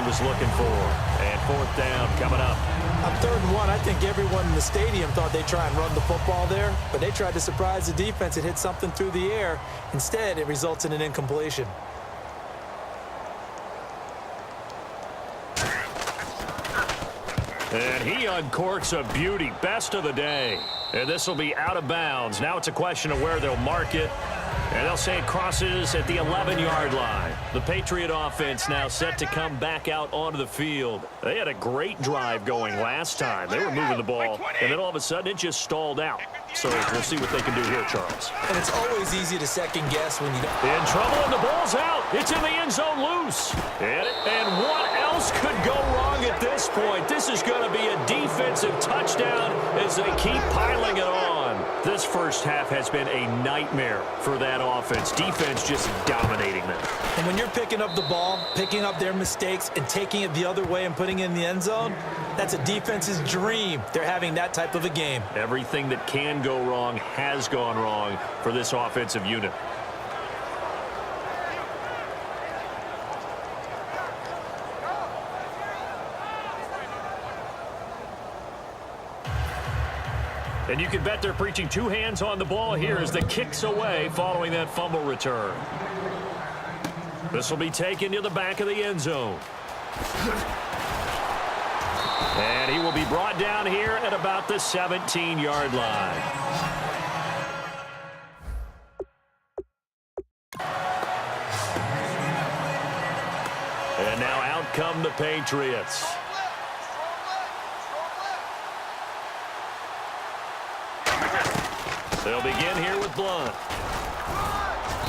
was looking for. And fourth down coming up. On 3rd and 1, I think everyone in the stadium thought they'd try and run the football there, but they tried to surprise the defense and hit something through the air. Instead, it results in an incompletion. And he uncorks a beauty. Best of the day. And this will be out of bounds. Now it's a question of where they'll mark it. And they'll say it crosses at the 11-yard line. The Patriot offense now set to come back out onto the field. They had a great drive going last time. They were moving the ball, and then all of a sudden it just stalled out. So we'll see what they can do here, Charles. And it's always easy to second guess when you don't. In trouble, and the ball's out. It's in the end zone loose. And what else could go wrong at this point? This is going to be a defensive touchdown as they keep piling it on. This first half has been a nightmare for that offense. Defense just dominating them. And when you're picking up the ball, picking up their mistakes, and taking it the other way and putting it in the end zone, that's a defense's dream. They're having that type of a game. Everything that can go wrong has gone wrong for this offensive unit. And you can bet they're preaching two hands on the ball here as the kick's away following that fumble return. This will be taken to the back of the end zone. And he will be brought down here at about the 17-yard line. And now out come the Patriots. They'll begin here with Blunt.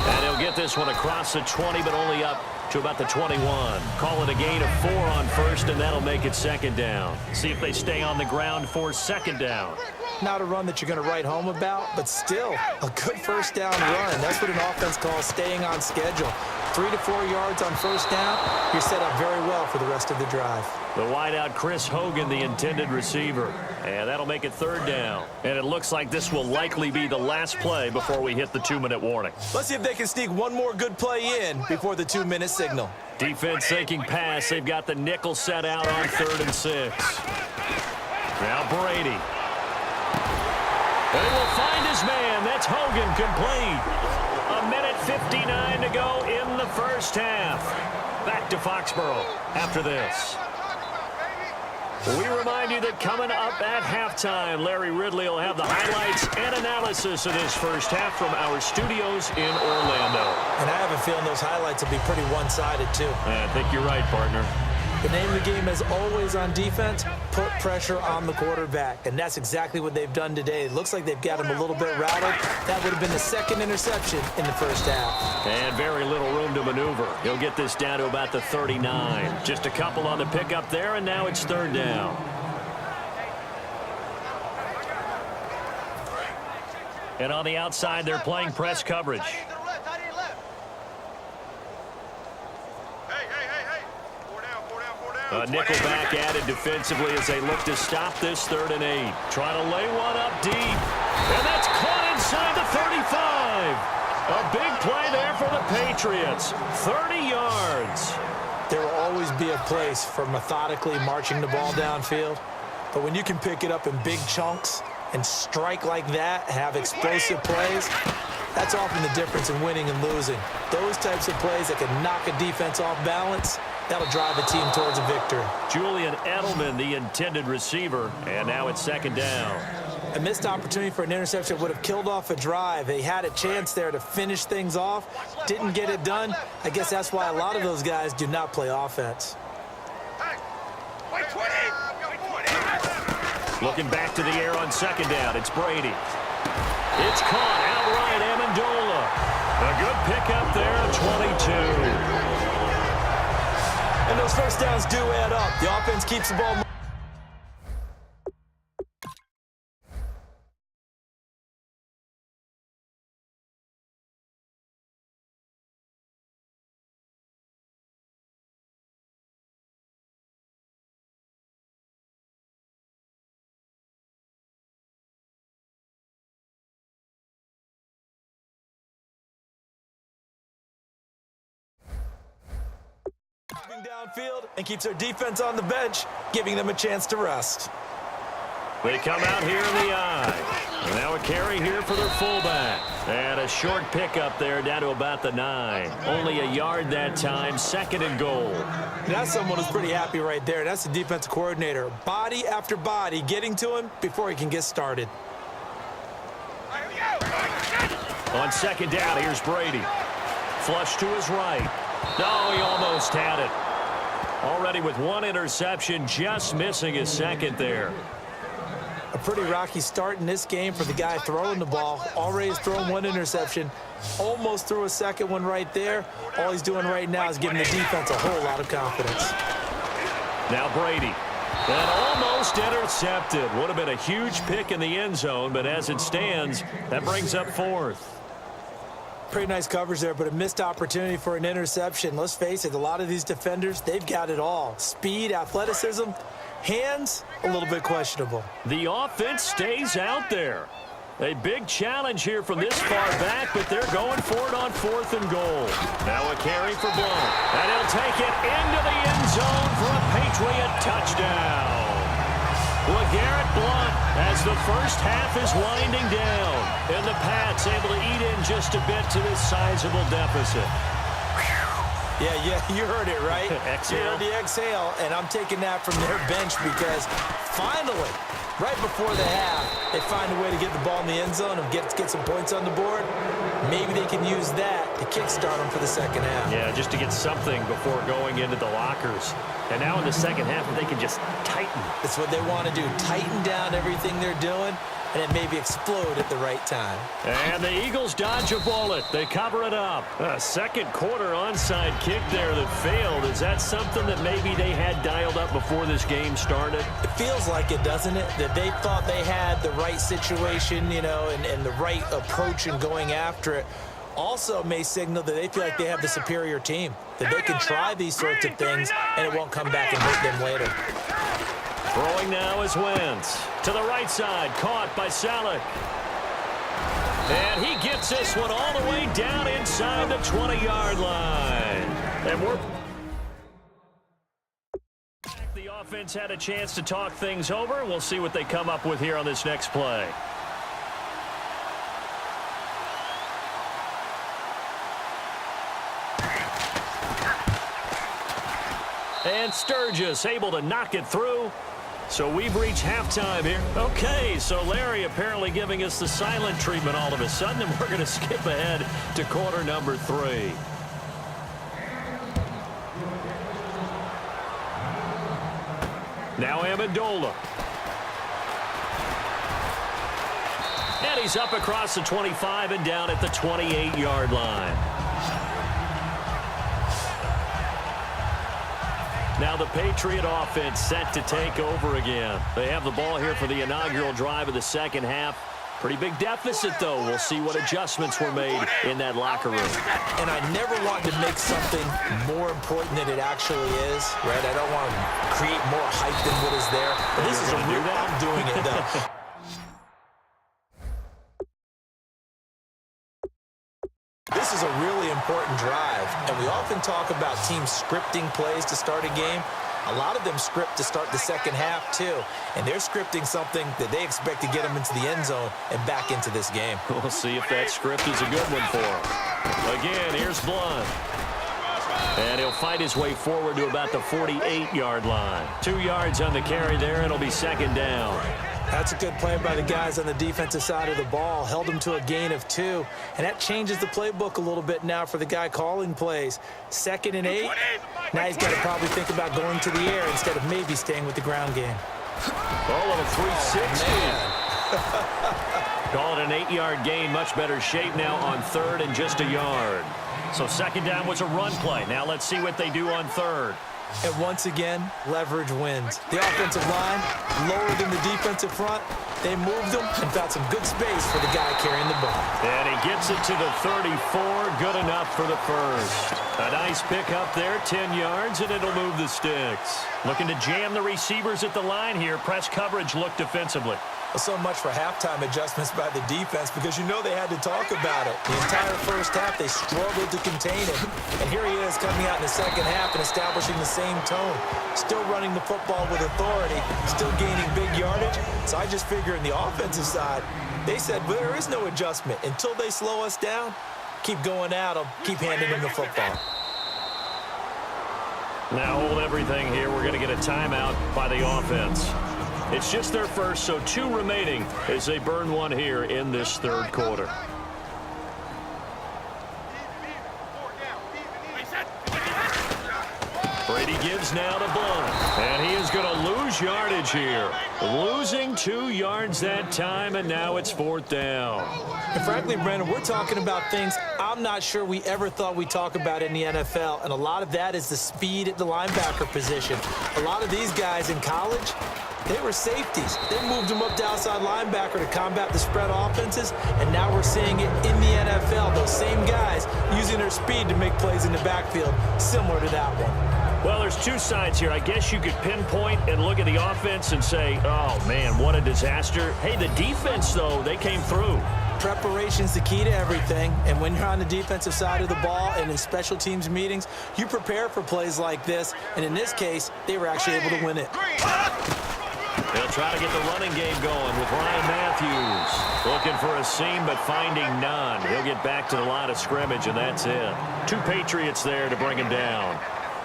And he'll get this one across the 20, but only up to about the 21. Call it a gain of 4 on first, and that'll make it second down. See if they stay on the ground for second down. Not a run that you're going to write home about, but still a good first down run. That's what an offense calls staying on schedule. 3 to 4 yards on first down, you're set up very well for the rest of the drive. The wideout, Chris Hogan, the intended receiver. And that'll make it third down. And it looks like this will likely be the last play before we hit the 2-minute warning. Let's see if they can sneak one more good play in before the 2-minute signal. Defense thinking pass. They've got the nickel set out on 3rd and 6. Now Brady. And he will find his man. That's Hogan, complete. 1:59 to go in the first half. Back to Foxborough after this. We remind you that coming up at halftime, Larry Ridley will have the highlights and analysis of this first half from our studios in Orlando. And I have a feeling those highlights will be pretty one-sided, too. I think you're right, partner. The name of the game is always on defense, put pressure on the quarterback. And that's exactly what they've done today. It looks like they've got him a little bit rattled. That would have been the second interception in the first half. And very little room to maneuver. He'll get this down to about the 39. Just a couple on the pickup there, and now it's third down. And on the outside, they're playing press coverage. A nickel back added defensively as they look to stop this 3rd and 8. Trying to lay one up deep. And that's caught inside the 35. A big play there for the Patriots. 30 yards. There will always be a place for methodically marching the ball downfield. But when you can pick it up in big chunks and strike like that, have explosive plays, that's often the difference in winning and losing. Those types of plays that can knock a defense off balance, that'll drive a team towards a victory. Julian Edelman, the intended receiver, and now it's second down. A missed opportunity for an interception would have killed off a drive. They had a chance there to finish things off, didn't get it done. I guess that's why a lot of those guys do not play offense. Looking back to the air on second down, it's Brady. It's caught outright, Amendola. A good pickup there, 22. And those first downs do add up. The offense keeps the ball moving. moving downfield and keeps their defense on the bench, giving them a chance to rest. They come out here in the eye. And now a carry here for their fullback. And a short pickup there down to about the 9. Only a yard that time, 2nd and goal. That's someone who's pretty happy right there. That's the defensive coordinator. Body after body getting to him before he can get started. On 2nd down, here's Brady. Flush to his right. No, he almost had it. Already with 1 interception, just missing his 2nd there. A pretty rocky start in this game for the guy throwing the ball. Already has thrown 1 interception. Almost threw a 2nd one right there. All he's doing right now is giving the defense a whole lot of confidence. Now Brady. And almost intercepted. Would have been a huge pick in the end zone, but as it stands, that brings up 4th. Pretty nice coverage there, but a missed opportunity for an interception. Let's face it, a lot of these defenders, they've got it all. Speed, athleticism, hands, a little bit questionable. The offense stays out there. A big challenge here from this far back, but they're going for it on 4th and goal. Now a carry for Blount. And he'll take it into the end zone for a Patriot touchdown. LeGarrette Blount as the first half is winding down. And the Pats able to eat in just a bit to this sizable deficit. Yeah, you heard it, right? Exhale. You heard the exhale, and I'm taking that from their bench because finally, right before the half, they find a way to get the ball in the end zone and get some points on the board. Maybe they can use that to kickstart them for the 2nd half. Yeah, just to get something before going into the lockers. And now in the 2nd half, they can just tighten. That's what they want to do, tighten down everything they're doing, and then maybe explode at the right time. And the Eagles dodge a bullet. They cover it up. A 2nd quarter onside kick there that failed. Is that something that maybe they had dialed up before this game started? It feels like it, doesn't it? That they thought they had the right situation, and the right approach in going after it. Also may signal that they feel like they have the superior team, that they can try these sorts of things, and it won't come back and hurt them later. Throwing now is Wentz. To the right side, caught by Salek. And he gets this one all the way down inside the 20-yard line. And the offense had a chance to talk things over. We'll see what they come up with here on this next play. And Sturgis able to knock it through. So we've reached halftime here. Okay, so Larry apparently giving us the silent treatment all of a sudden, and we're going to skip ahead to quarter number 3. Now Amendola. And he's up across the 25 and down at the 28-yard line. Now the Patriot offense set to take over again. They have the ball here for the inaugural drive of the 2nd half. Pretty big deficit, though. We'll see what adjustments were made in that locker room. And I never want to make something more important than it actually is, right? I don't want to create more hype than what is there. But this is a real, I'm doing it, though. This is a really important drive, and we often talk about teams scripting plays to start a game. A lot of them script to start the 2nd half, too, and they're scripting something that they expect to get them into the end zone and back into this game. We'll see if that script is a good one for him. Again, here's Blount. And he'll fight his way forward to about the 48-yard line. 2 yards on the carry there. It'll be 2nd down. That's a good play by the guys on the defensive side of the ball. Held them to a gain of 2. And that changes the playbook a little bit now for the guy calling plays. 2nd and 8. Now he's got to probably think about going to the air instead of maybe staying with the ground game. Oh, and a 360. Call it an 8-yard gain. Much better shape now on 3rd and just a yard. So 2nd down was a run play. Now let's see what they do on 3rd. And once again, leverage wins. The offensive line, lower than the defensive front. They moved them and found some good space for the guy carrying the ball. And he gets it to the 34. Good enough for the first. A nice pick up there, 10 yards, and it'll move the sticks. Looking to jam the receivers at the line here. Press coverage look defensively. Well, so much for halftime adjustments by the defense because you know they had to talk about it. The entire first half, they struggled to contain him. And here he is coming out in the second half and establishing the same tone. Still running the football with authority, still gaining big yardage. So I just figure in the offensive side, they said, well, there is no adjustment. Until they slow us down, keep going out, I'll keep handing them the football. Now hold everything here. We're going to get a timeout by the offense. It's just their first, so 2 remaining as they burn one here in this third quarter. Brady gives now to Blunt, and he is going to lose yardage here. Losing 2 yards that time, and now it's 4th down. And frankly, Brandon, we're talking about things I'm not sure we ever thought we'd talk about in the NFL, and a lot of that is the speed at the linebacker position. A lot of these guys in college, they were safeties. They moved them up to outside linebacker to combat the spread offenses, and now we're seeing it in the NFL. Those same guys using their speed to make plays in the backfield, similar to that one. Well, there's 2 sides here. I guess you could pinpoint and look at the offense and say, oh, man, what a disaster. Hey, the defense, though, they came through. Preparation's the key to everything, and when you're on the defensive side of the ball and in special teams meetings, you prepare for plays like this, and in this case, they were actually able to win it. They'll try to get the running game going with Ryan Matthews. Looking for a seam, but finding none. He'll get back to the line of scrimmage, and that's it. 2 Patriots there to bring him down.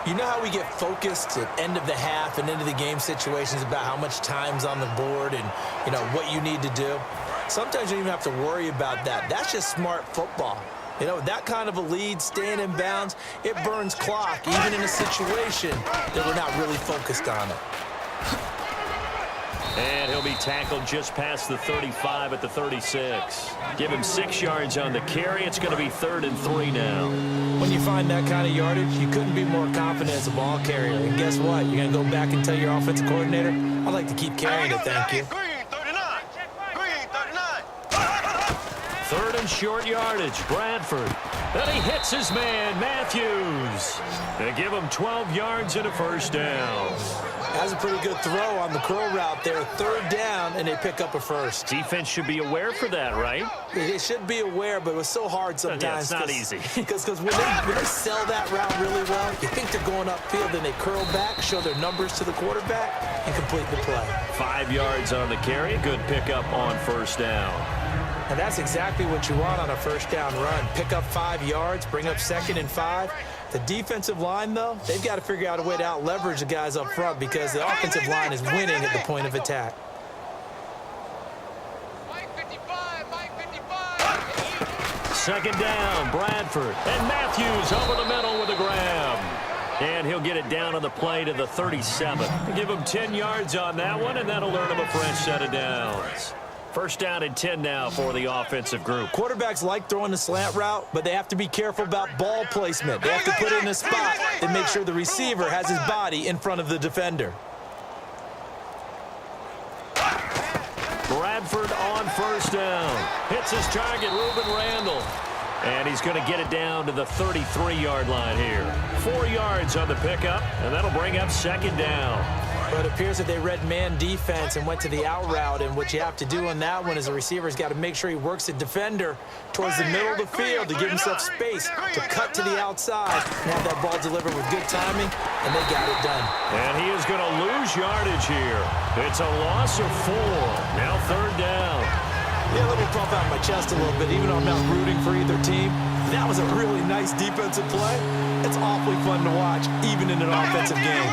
You know how we get focused at end of the half and into the game situations about how much time's on the board and, you know, what you need to do? Sometimes you don't even have to worry about that. That's just smart football. You know, that kind of a lead, staying in bounds, it burns clock, even in a situation that we're not really focused on it. And he'll be tackled just past the 35 at the 36. Give him 6 yards on the carry. It's going to be 3rd and 3 now. When you find that kind of yardage, you couldn't be more confident as a ball carrier. And guess what? You're going to go back and tell your offensive coordinator, I'd like to keep carrying it, thank you. 3rd and short yardage. Bradford. Then he hits his man, Matthews. They give him 12 yards and a 1st down. That's a pretty good throw on the curl route there. 3rd down, and they pick up a 1st. Defense should be aware for that, right? They should be aware, but it was so hard sometimes. Yeah, it's not easy. Because when they sell that route really well, you think they're going upfield, then they curl back, show their numbers to the quarterback, and complete the play. 5 yards on the carry. Good pickup on 1st down. And that's exactly what you want on a 1st down run. Pick up 5 yards, bring up 2nd and 5. The defensive line, though, they've got to figure out a way to out-leverage the guys up front because the offensive line is winning at the point of attack. Second down, Bradford. And Matthews over the middle with a grab. And he'll get it down on the play to the 37. Give him 10 yards on that one, and that'll earn him a fresh set of downs. 1st down and 10 now for the offensive group. Quarterbacks like throwing the slant route, but they have to be careful about ball placement. They have to put it in a spot and make sure the receiver has his body in front of the defender. Bradford on 1st down. Hits his target, Reuben Randall. And he's going to get it down to the 33-yard line here. 4 yards on the pickup, and that'll bring up 2nd down. But it appears that they read man defense and went to the out route, and what you have to do on that one is the receiver's got to make sure he works the defender towards the middle of the field to give himself space to cut to the outside and have that ball delivered with good timing, and they got it done. And he is going to lose yardage here. It's a loss of 4. Now 3rd down. Yeah, let me pump out my chest a little bit, even though I'm not rooting for either team. That was a really nice defensive play. It's awfully fun to watch, even in an offensive game.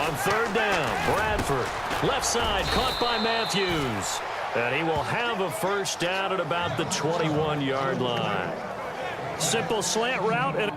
On 3rd down, Bradford. Left side, caught by Matthews. And he will have a 1st down at about the 21-yard line. Simple slant route and